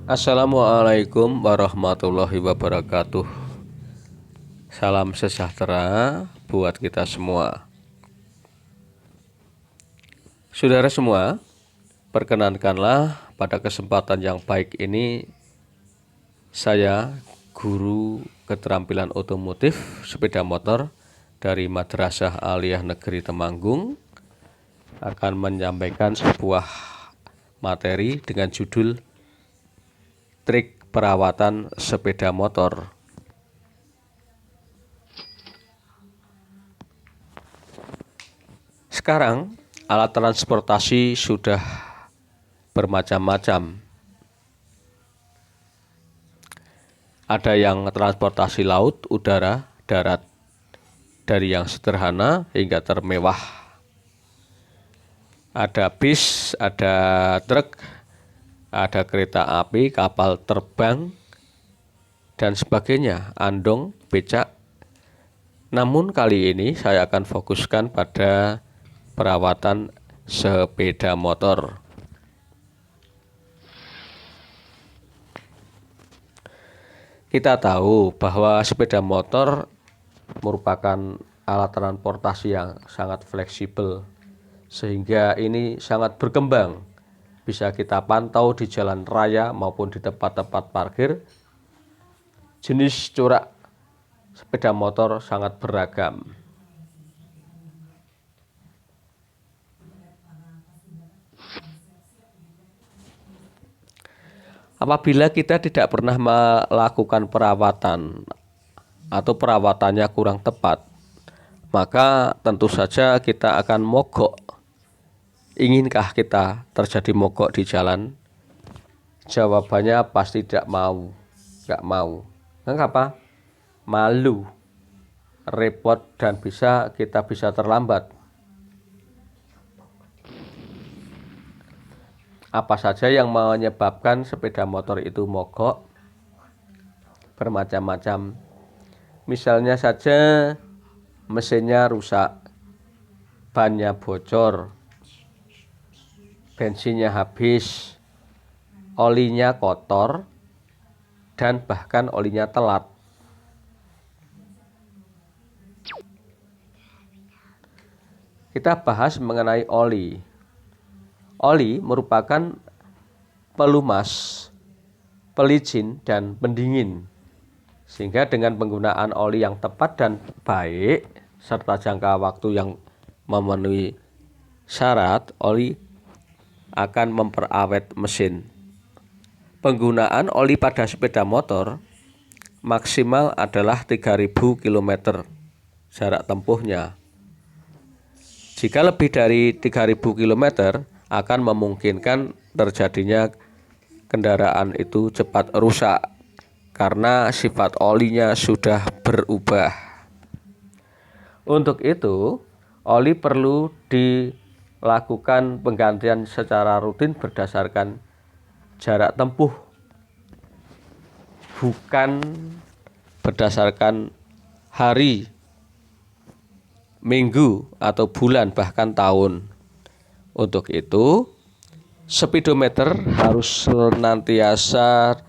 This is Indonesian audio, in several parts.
Assalamualaikum warahmatullahi wabarakatuh. Salam sejahtera buat kita semua. Saudara semua, perkenankanlah pada kesempatan yang baik ini saya, guru keterampilan otomotif sepeda motor dari Madrasah Aliyah Negeri Temanggung, akan menyampaikan sebuah materi dengan judul trik perawatan sepeda motor. Sekarang alat transportasi sudah bermacam-macam. Ada yang transportasi laut, udara, darat, dari yang sederhana hingga termewah. Ada bis, ada truk, ada kereta api, kapal terbang, dan sebagainya, andong, becak. Namun kali ini saya akan fokuskan pada perawatan sepeda motor. Kita tahu bahwa sepeda motor merupakan alat transportasi yang sangat fleksibel, sehingga ini sangat berkembang. Bisa kita pantau di jalan raya maupun di tempat-tempat parkir. Jenis corak sepeda motor sangat beragam. Apabila kita tidak pernah melakukan perawatan atau perawatannya kurang tepat, maka tentu saja kita akan mogok. Inginkah kita terjadi mogok di jalan? Jawabannya pasti tidak mau, nggak mau. Mengapa? Malu, repot, dan kita bisa terlambat. Apa saja yang menyebabkan sepeda motor itu mogok? Bermacam-macam. Misalnya saja mesinnya rusak, bannya bocor, bensinnya habis, olinya kotor, dan bahkan olinya telat. Kita bahas mengenai oli. Oli merupakan pelumas, pelicin, dan pendingin. Sehingga dengan penggunaan oli yang tepat dan baik, serta jangka waktu yang memenuhi syarat, oli akan memperawet mesin. Penggunaan oli pada sepeda motor maksimal adalah 3.000 km jarak tempuhnya. Jika lebih dari 3.000 km akan memungkinkan terjadinya kendaraan itu cepat rusak karena sifat olinya sudah berubah. Untuk itu, oli perlu dilakukan penggantian secara rutin berdasarkan jarak tempuh, bukan berdasarkan hari, minggu, atau bulan, bahkan tahun. Untuk itu, speedometer harus senantiasa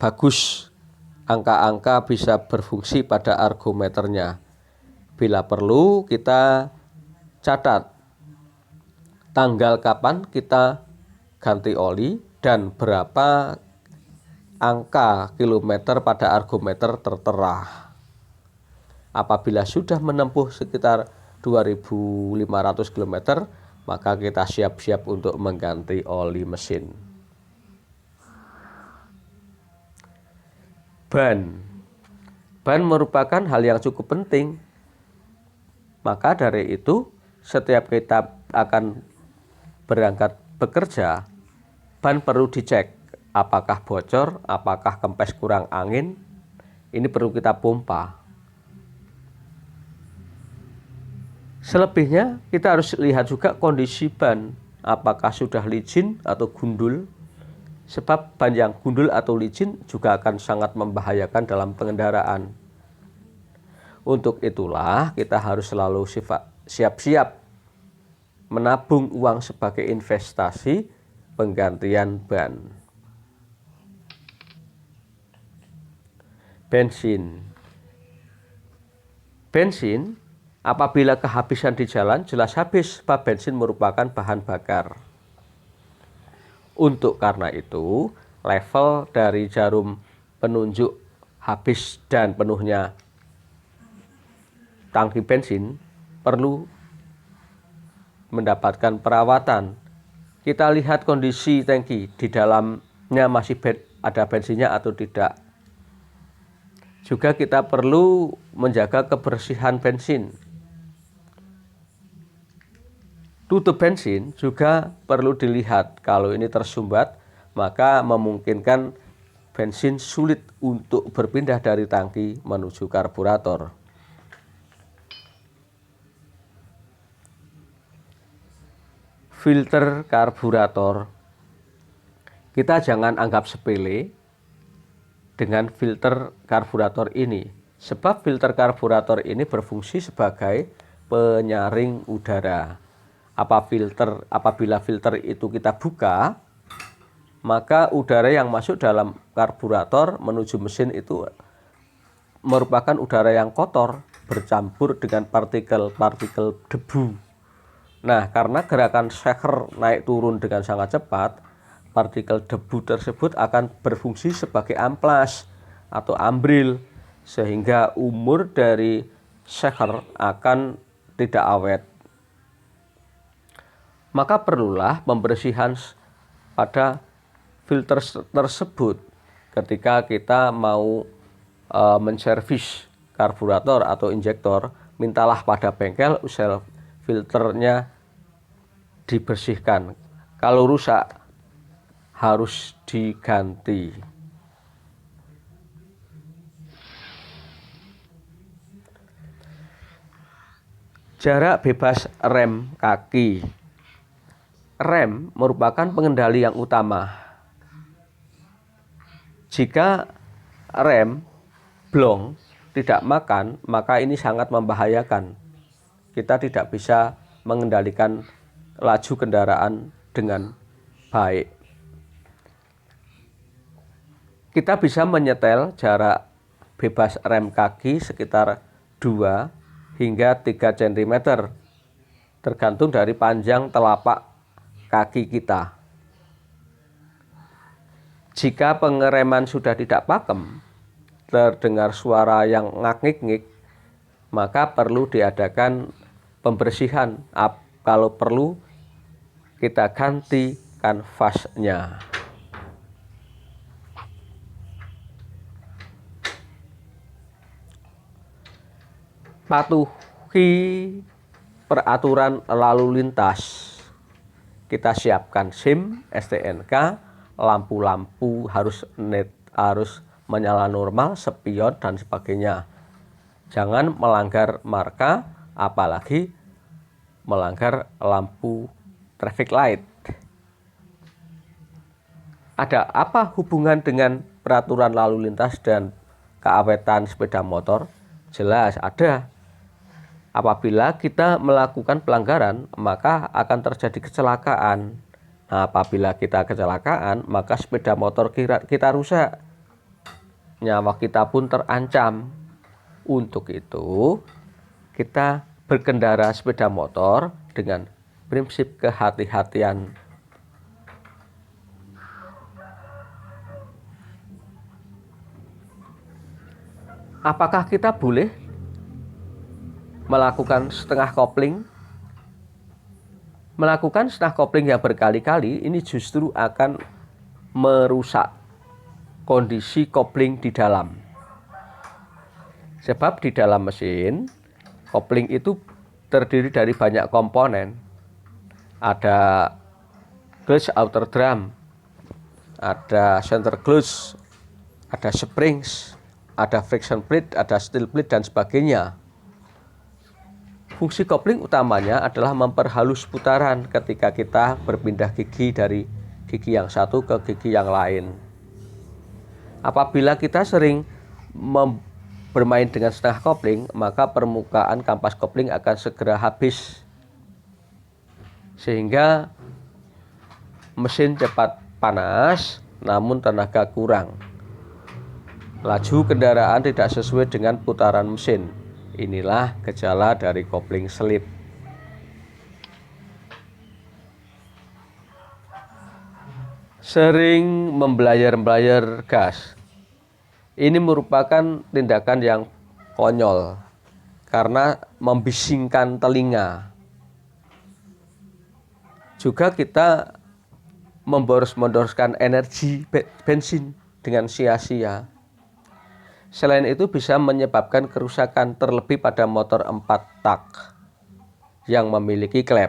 bagus. Angka-angka bisa berfungsi pada argometernya. Bila perlu, kita catat tanggal kapan kita ganti oli dan berapa angka kilometer pada argometer tertera. Apabila sudah menempuh sekitar 2.500 km, maka kita siap-siap untuk mengganti oli mesin. Ban merupakan hal yang cukup penting. Maka dari itu, setiap kita akan berangkat bekerja, ban perlu dicek. Apakah bocor, apakah kempes kurang angin, ini perlu kita pompa. Selebihnya kita harus lihat juga kondisi ban, apakah sudah licin atau gundul. Sebab ban yang gundul atau licin juga akan sangat membahayakan dalam pengendaraan. Untuk itulah kita harus selalu siap-siap menabung uang sebagai investasi penggantian ban. Bensin. Bensin apabila kehabisan di jalan jelas habis, sebab bensin merupakan bahan bakar. Untuk karena itu, level dari jarum penunjuk habis dan penuhnya tangki bensin perlu mendapatkan perawatan. Kita lihat kondisi tangki, di dalamnya masih ada bensinnya atau tidak. Juga kita perlu menjaga kebersihan bensin. Tutup bensin juga perlu dilihat. Kalau ini tersumbat, maka memungkinkan bensin sulit untuk berpindah dari tangki menuju karburator. Filter karburator. Kita jangan anggap sepele dengan filter karburator ini, sebab filter karburator ini berfungsi sebagai penyaring udara. Apabila filter itu kita buka, maka udara yang masuk dalam karburator menuju mesin itu merupakan udara yang kotor bercampur dengan partikel-partikel debu. Nah, karena gerakan shaker naik turun dengan sangat cepat, partikel debu tersebut akan berfungsi sebagai amplas atau ambril, sehingga umur dari shaker akan tidak awet. Maka perlulah pembersihan pada filter tersebut ketika kita mau menservis karburator atau injektor. Mintalah pada bengkel usai filternya dibersihkan. Kalau rusak harus diganti. Jarak bebas rem kaki. Rem merupakan pengendali yang utama. Jika rem blong tidak makan, maka ini sangat membahayakan. Kita tidak bisa mengendalikan laju kendaraan dengan baik. Kita bisa menyetel jarak bebas rem kaki sekitar 2 hingga 3 cm, tergantung dari panjang telapak kaki kita. Jika pengereman sudah tidak pakem, terdengar suara yang ngak-ngik-ngik, maka perlu diadakan pembersihan. Kalau perlu, kita ganti kanvasnya. Patuhi peraturan lalu lintas. Kita siapkan SIM, STNK, lampu-lampu harus menyala normal, spion dan sebagainya. Jangan melanggar marka, apalagi melanggar lampu traffic light. Ada apa hubungan dengan peraturan lalu lintas dan keawetan sepeda motor? Jelas ada. Apabila kita melakukan pelanggaran, maka akan terjadi kecelakaan. Nah, apabila kita kecelakaan, maka sepeda motor kita rusak. Nyawa kita pun terancam. Untuk itu, kita berkendara sepeda motor dengan prinsip kehati-hatian. Apakah kita boleh melakukan setengah kopling? Melakukan setengah kopling yang berkali-kali ini justru akan merusak kondisi kopling di dalam. Sebab di dalam mesin, kopling itu terdiri dari banyak komponen. Ada clutch outer drum, ada center clutch, ada springs, ada friction plate, ada steel plate dan sebagainya. Fungsi kopling utamanya adalah memperhalus putaran ketika kita berpindah gigi dari gigi yang satu ke gigi yang lain. Apabila kita sering bermain dengan setengah kopling, maka permukaan kampas kopling akan segera habis, sehingga mesin cepat panas namun tenaga kurang. Laju kendaraan tidak sesuai dengan putaran mesin. Inilah gejala dari kopling selip. Sering membelayar-belayar gas. Ini merupakan tindakan yang konyol karena membisingkan telinga. Juga kita memboros-boroskan energi bensin dengan sia-sia. Selain itu bisa menyebabkan kerusakan terlebih pada motor 4 tak yang memiliki klep.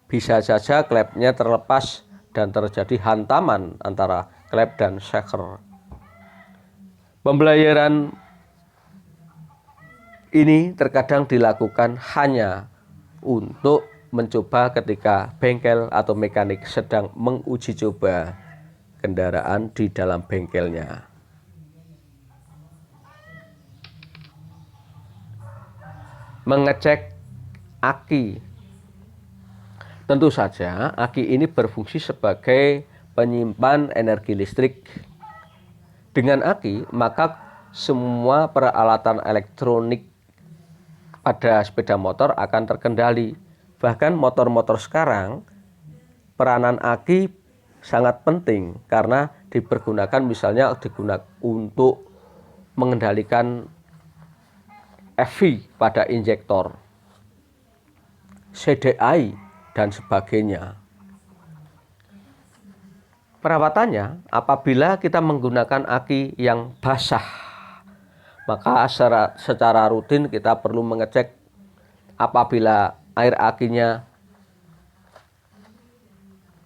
Bisa saja klepnya terlepas dan terjadi hantaman antara klep dan shaker. Pembelajaran ini terkadang dilakukan hanya untuk mencoba ketika bengkel atau mekanik sedang menguji coba kendaraan di dalam bengkelnya. Mengecek aki. Tentu saja aki ini berfungsi sebagai penyimpan energi listrik. Dengan aki, maka semua peralatan elektronik pada sepeda motor akan terkendali. Bahkan motor-motor sekarang, peranan aki sangat penting karena dipergunakan misalnya digunakan untuk mengendalikan FV pada injektor, CDI, dan sebagainya. Perawatannya, apabila kita menggunakan aki yang basah, maka secara rutin kita perlu mengecek. Apabila air akinya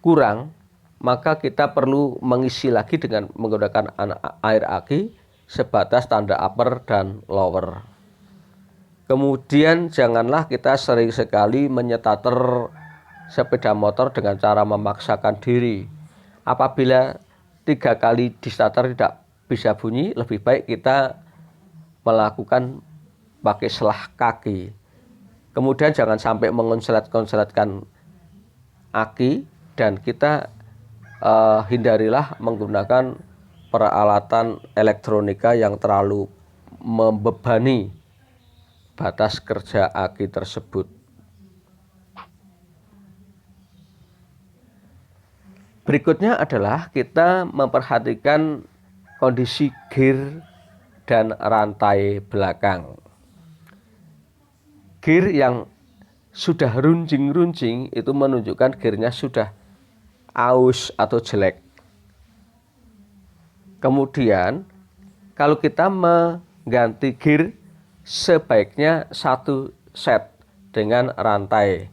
kurang, maka kita perlu mengisi lagi dengan menggunakan air aki sebatas tanda upper dan lower. Kemudian janganlah kita sering sekali menyetater sepeda motor dengan cara memaksakan diri. Apabila 3 kali di starter tidak bisa bunyi, lebih baik kita melakukan pakai selah kaki. Kemudian jangan sampai mengonslet-konsletkan aki, dan kita hindarilah menggunakan peralatan elektronika yang terlalu membebani batas kerja aki tersebut. Berikutnya adalah kita memperhatikan kondisi gear dan rantai belakang. Gear yang sudah runcing-runcing itu menunjukkan gearnya sudah aus atau jelek. Kemudian kalau kita mengganti gear, sebaiknya 1 set dengan rantai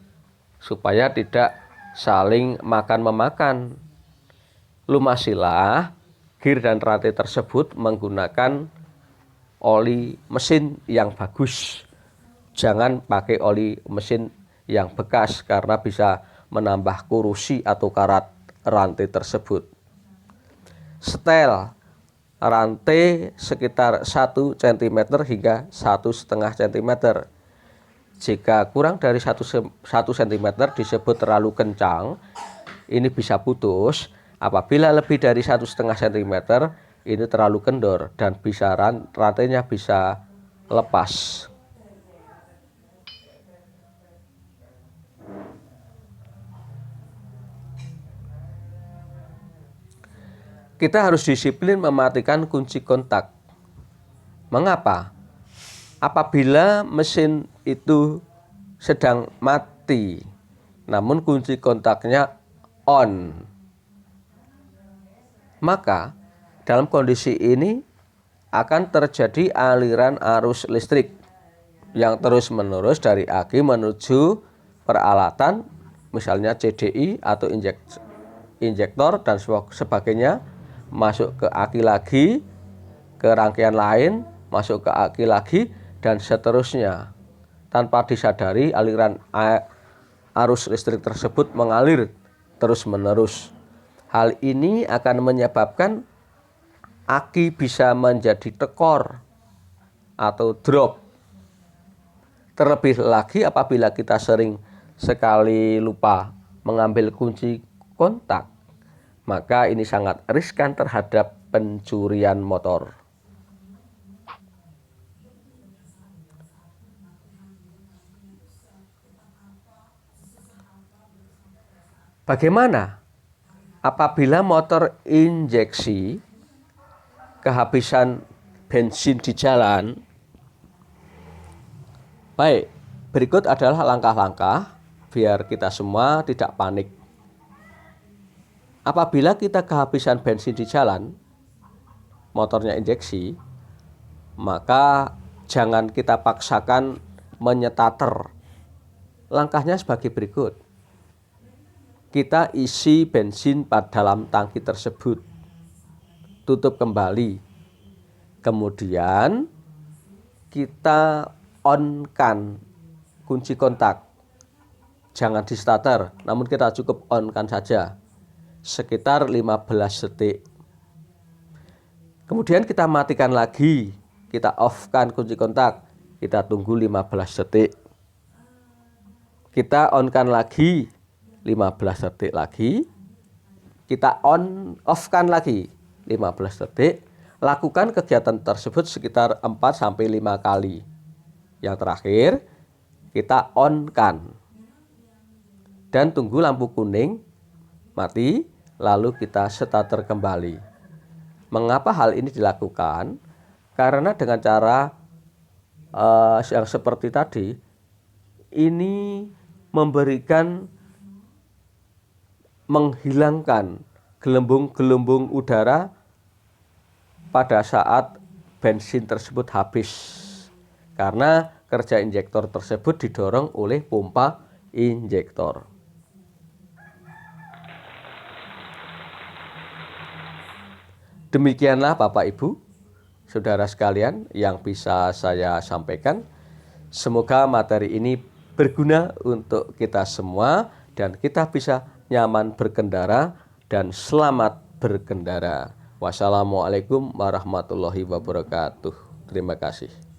supaya tidak saling makan-memakan. Lumasilah gear dan rantai tersebut menggunakan oli mesin yang bagus. Jangan pakai oli mesin yang bekas karena bisa menambah korosi atau karat rantai tersebut. Setel rantai sekitar 1 cm hingga 1,5 cm. Jika kurang dari 1 cm disebut terlalu kencang, ini bisa putus. Apabila lebih dari 1,5 cm, ini terlalu kendor dan bisa rantainya bisa lepas. Kita harus disiplin mematikan kunci kontak. Mengapa? Apabila mesin itu sedang mati, namun kunci kontaknya on, maka dalam kondisi ini akan terjadi aliran arus listrik yang terus-menerus dari aki menuju peralatan, misalnya CDI atau injektor dan sebagainya, masuk ke aki lagi, ke rangkaian lain, masuk ke aki lagi, dan seterusnya. Tanpa disadari, aliran arus listrik tersebut mengalir terus-menerus. Hal ini akan menyebabkan aki bisa menjadi tekor atau drop. Terlebih lagi apabila kita sering sekali lupa mengambil kunci kontak, maka ini sangat riskan terhadap pencurian motor. Bagaimana apabila motor injeksi kehabisan bensin di jalan? Baik, berikut adalah langkah-langkah biar kita semua tidak panik. Apabila kita kehabisan bensin di jalan, motornya injeksi, maka jangan kita paksakan menyetater. Langkahnya sebagai berikut. Kita isi bensin pada dalam tangki tersebut, tutup kembali. Kemudian kita on-kan kunci kontak. Jangan di starter, namun kita cukup on-kan saja sekitar 15 detik. Kemudian kita matikan lagi, kita off-kan kunci kontak, kita tunggu 15 detik. Kita on-kan lagi 15 detik lagi, kita off-kan lagi 15 detik. Lakukan kegiatan tersebut sekitar 4-5 kali. Yang terakhir, kita on-kan dan tunggu lampu kuning mati, lalu kita starter kembali. Mengapa hal ini dilakukan? Karena dengan cara yang seperti tadi, ini menghilangkan gelembung-gelembung udara pada saat bensin tersebut habis. Karena kerja injektor tersebut didorong oleh pompa injektor. Demikianlah Bapak Ibu, saudara sekalian yang bisa saya sampaikan. Semoga materi ini berguna untuk kita semua dan kita bisa nyaman berkendara dan selamat berkendara. Wassalamualaikum warahmatullahi wabarakatuh. Terima kasih.